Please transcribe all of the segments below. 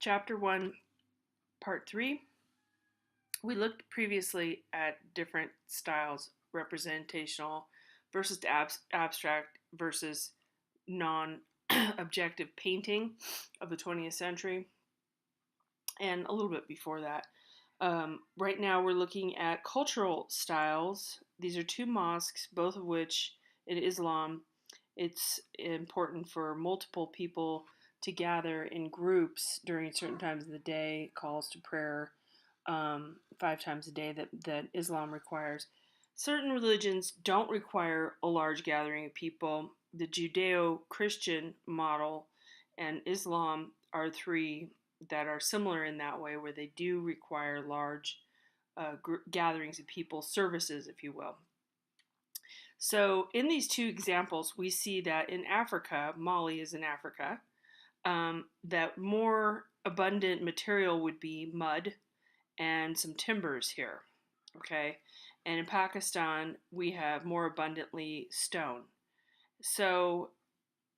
Chapter 1, Part 3. We looked previously at different styles, representational versus abstract versus non-objective painting of the 20th century, and a little bit before that. Right now we're looking at cultural styles. These are two mosques, both of which in Islam, it's important for multiple people to gather in groups during certain times of the day, calls to prayer, 5 times a day that Islam requires. Certain religions don't require a large gathering of people. The Judeo-Christian model and Islam are three that are similar in that way, where they do require large gatherings of people, services, if you will. So in these two examples, we see that in Africa, Mali is in Africa, that more abundant material would be mud and some timbers here, okay? And in Pakistan, we have more abundantly stone. So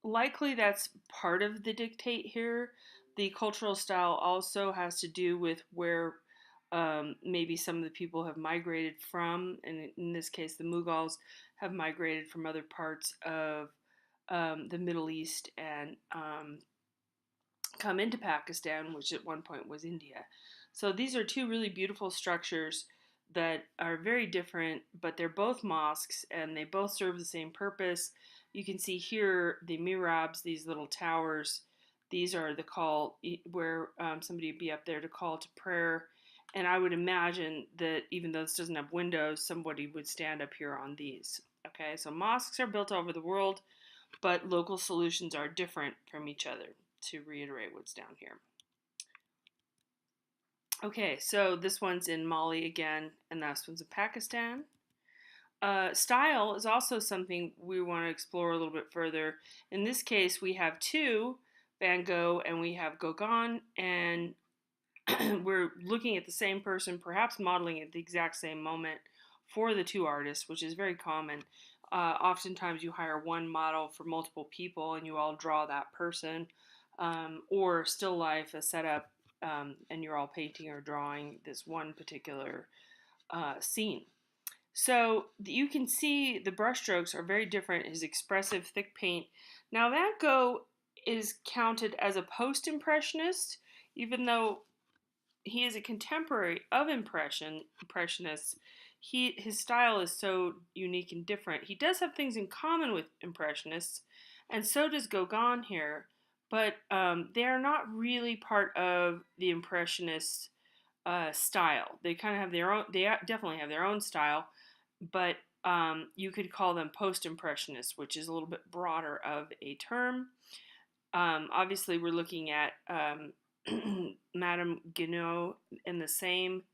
likely that's part of the dictate here. The cultural style also has to do with where maybe some of the people have migrated from, and in this case, the Mughals have migrated from other parts of the Middle East and come into Pakistan, which at one point was India. So these are two really beautiful structures that are very different, but they're both mosques and they both serve the same purpose. You can see here the mihrabs, these little towers. These are the call where somebody would be up there to call to prayer. And I would imagine that even though this doesn't have windows, somebody would stand up here on these. Okay, so mosques are built all over the world, but local solutions are different from each other, to reiterate what's down here. Okay, so this one's in Mali again, and this one's in Pakistan. Style is also something we want to explore a little bit further. In this case, we have two, Van Gogh and we have Gauguin, and we're looking at the same person, perhaps modeling at the exact same moment for the two artists, which is very common. Oftentimes you hire one model for multiple people and you all draw that person, or still life, a setup, and you're all painting or drawing this one particular scene. So you can see the brushstrokes are very different. His expressive thick paint. Now Van Gogh is counted as a post-impressionist, even though he is a contemporary of impressionists. His style is so unique and different. He does have things in common with impressionists, and so does Gauguin here, but they are not really part of the impressionist style. They kind of have their own. They definitely have their own style, but you could call them post-impressionists, which is a little bit broader of a term. Obviously, we're looking at Madame Guinot in the same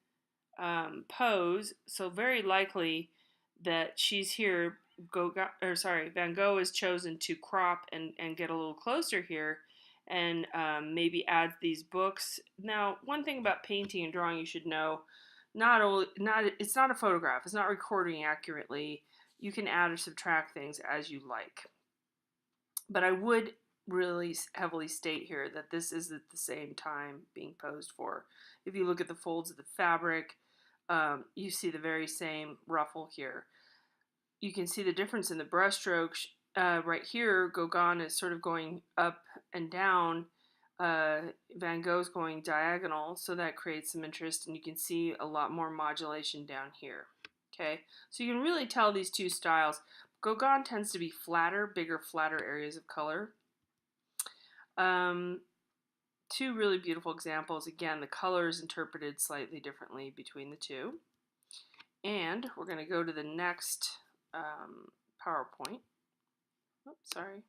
pose, so very likely that she's here. Van Gogh is chosen to crop and get a little closer here, and maybe add these books. Now, one thing about painting and drawing you should know: it's not a photograph. It's not recording accurately. You can add or subtract things as you like. But I would really heavily state here that this is at the same time being posed for. If you look at the folds of the fabric, you see the very same ruffle here. You can see the difference in the brushstrokes. Right here, Gauguin is sort of going up and down. Van Gogh's going diagonal, so that creates some interest, and you can see a lot more modulation down here. Okay, so you can really tell these two styles. Gauguin tends to be flatter, bigger, flatter areas of color. Two really beautiful examples. Again, the color is interpreted slightly differently between the two. And we're going to go to the next PowerPoint. Oops, sorry.